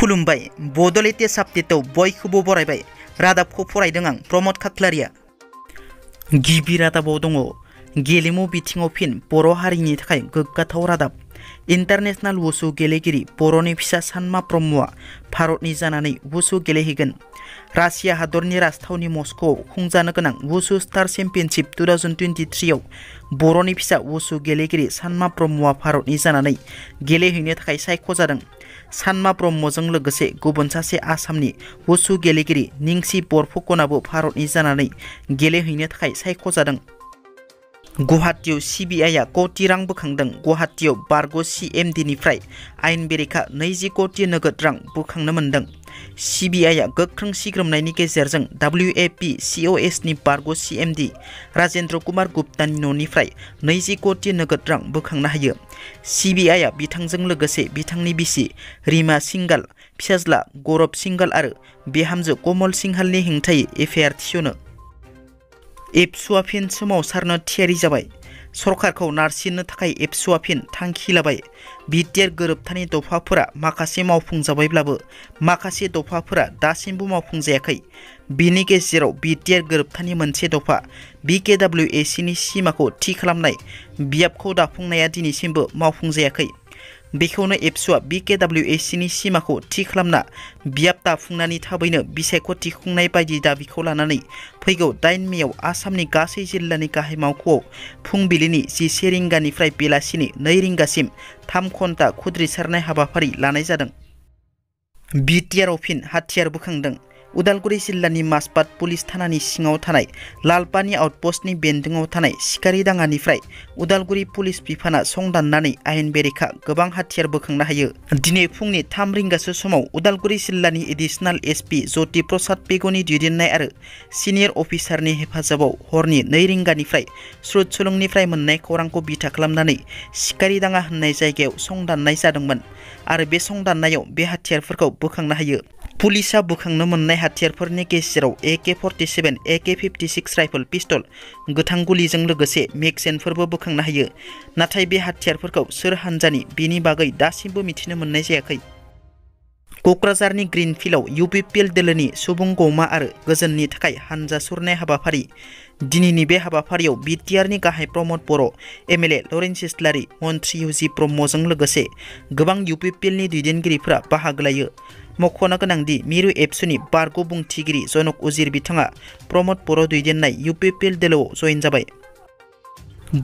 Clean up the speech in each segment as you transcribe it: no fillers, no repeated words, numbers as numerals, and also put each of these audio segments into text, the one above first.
खुलुमबाय बड' लेटेस्ट आपडेटआव बयखौबो बरायबाय रादाबखौ फरायदों आं प्रमद खाख्लारिया। गिबि रादाबाव दङ गेलेमु बिथिङाव फिन बर' हारिनि थाखाय गोग्गाथाव रादाब। इन्टारनेशनेल वुसु गेलेगिरि बर'नि फिसा सानमा ब्रह्मआ भारतनि जानानै वुसु गेलेहैगोन। रासिया हादरनि राजथावनि मस्क'आव खुंजानो गोनां वुसु स्टार चेम्पियनशिप 2023 आव बर'नि फिसा वुसु गेलेगिरि सानमा ब्रह्मआ भारतनि जानानै गेलेहैनो थाखाय सायख'जादों। सानमा ब्रह्मजों लोगोसे गुबुन सासे आसामनि वुसु गेलेगिरि निंसि बरफुकनाबो भारतनि जानानै गेलेहैनो थाखाय सायख'जादों। गुवाहाटीयाव सिबिआइआ कोटि रां बोखांदों। गुवाहाटीयाव बारग' CMDनिफ्राय आयेन बेरेखा 20 कोटि नोगोद रां बोखांनो मोन्दों। सिबिआइआ गोख्रों सिग्रोमनायनि गेजेरजों WAPCOSनि बारग' CMD राजेन्द्र कुमार गुप्तानि न'निफ्राय 20 कोटि नोगोद रां बोखांनो हायो। सिबिआइआ बिथांजों लोगोसे बिथांनि बिसि रिमा सिंघाल, फिसाज्ला गौरब सिंघाल आरो बिहामजो कमल सिंघालनि हेंथायै FIR थिसनो। ABSUआ फिन सोमावसारनो थियारि जाबाय। सरकारखौ नारसिननो थाखाय ABSUआ फिन थांखि लाबाय। बिटिआर गोरोबथानि दफाफोरा माखासे मावफुंजाबायब्लाबो माखासे दफाफोरा दासिमबो मावफुंजायाखै। बिनि गेजेराव बिटिआर गोरोबथानि मोनसे दफा BKWACनि सिमाखौ थि खालामनाय बियाबखौ दाफुंनाया दिनैसिमबो मावफुंजायाखै। बेखौनो ABSUआ BKWACनि सिमाखौ थि खालामना बियाब दाफुंनानै थाबैनो बिसायख'थि खुंनाय बायदि दाबिखौ लानानै फैगौ 8 मेआव आसामनि गासै जिल्लानि गाहाय मावख'आव फुंबिलिनि 11 रिंगानिफ्राय बेलासिनि 2 रिंगासिम 3 घन्टा खुद्रिसारनाय हाबाफारि लानाय जादों। बिटिआरआव फिन हाथियार बोखांदों। उदालगुरि जिल्लानि माजबाद पुलिस थानानि सिङाव थानाय लालपानि आउटपस्टनि बेन्दोङाव थानाय सिखारि दाङानिफ्राय उदालगुरि पुलिस बिफाना संदाननानै आयेन बेरेखा गोबां हाथियार बोखांनो हायो। दिनै फुंनि 3 रिंगासो समाव उदालगुरि जिल्लानि एडिशनेल SP ज्योति प्रसाद पेगुनि दैदेननाय आरो सिनियर अफिसारनि हेफाजाबाव हरनि 2 रिंगानिफ्राय स्रुत सुलुंनिफ्राय मोननाय खौरांखौ बिथा खालामनानै सिखारि दाङा होननाय जायगायाव संदाननाय जादोंमोन आरो बे संदाननायाव बे हाथियारफोरखौ बोखांनो हायो। पुलिसा बोखांनो मोननाय हाथियारफोरनि गेजेराव AK-47, AK-56 राइफल पिस्तल, गोथां गुलिजों लोगोसे मेगजिनफोरबो बोखांनो हायो। नाथाय बे हाथियारफोरखौ सोर हान्जानि बेनि बागै दासिमबो मिथिनो मोननाय जायाखै। क'क्राझारनि ग्रिनफिल्डआव UPPL दोलोनि सुबुं गौमा आरो गोजोननि थाखाय हानजा सुरनाय हाबाफारि। दिनैनि बे हाबाफारियाव बिटिआरनि गाहाय प्रमद बर', MLA लरेन्स इस्लारि, मन्त्रि UG ब्रह्मजों लोगोसे गोबां UPPLनि दैदेनगिरिफोरा बाहागो लायो। मख'नो गोनांदि मिरु ABSUनि बारग' बुंथिगिरि जनक उजिर बिथाङा प्रमद बर' दैदेननाय UPPL दोलोआव जयेन जाबाय।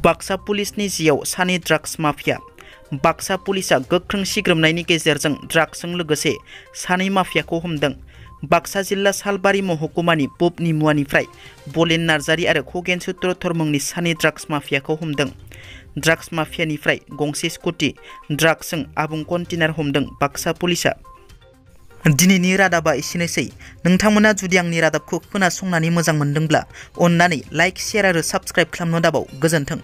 बाक्सा पुलिसनि जिआव सानै ड्राग्स माफिया। बाक्सा पुलिसा गोख्रों सिग्रोमनायनि गेजेरजों ड्राग्सजों लोगोसे सानै माफियाखौ हमदों। बाक्सा जिल्ला सालबारि महकुमानि पुबनि मुवानिफ्राय बलेन नार्जारी आरो खगेन सूत्रधर मुंनि सानै ड्राग्स माफियाखौ हमदों। ड्राग्स माफियानिफ्राय गंसे स्कुटि ड्राग्सजों आबुं कन्टेनार हमदों बाक्सा पुलिसा। दिनैनि रादाबा एसेनोसै। नोंथांमोना जुदि आंनि रादाबखौ खोनासंनानै मोजां मोनदोंब्ला अन्नानै लाइक, शेयार आरो साबस्क्राइब खालामनो दाबाव। गोजोन्थों।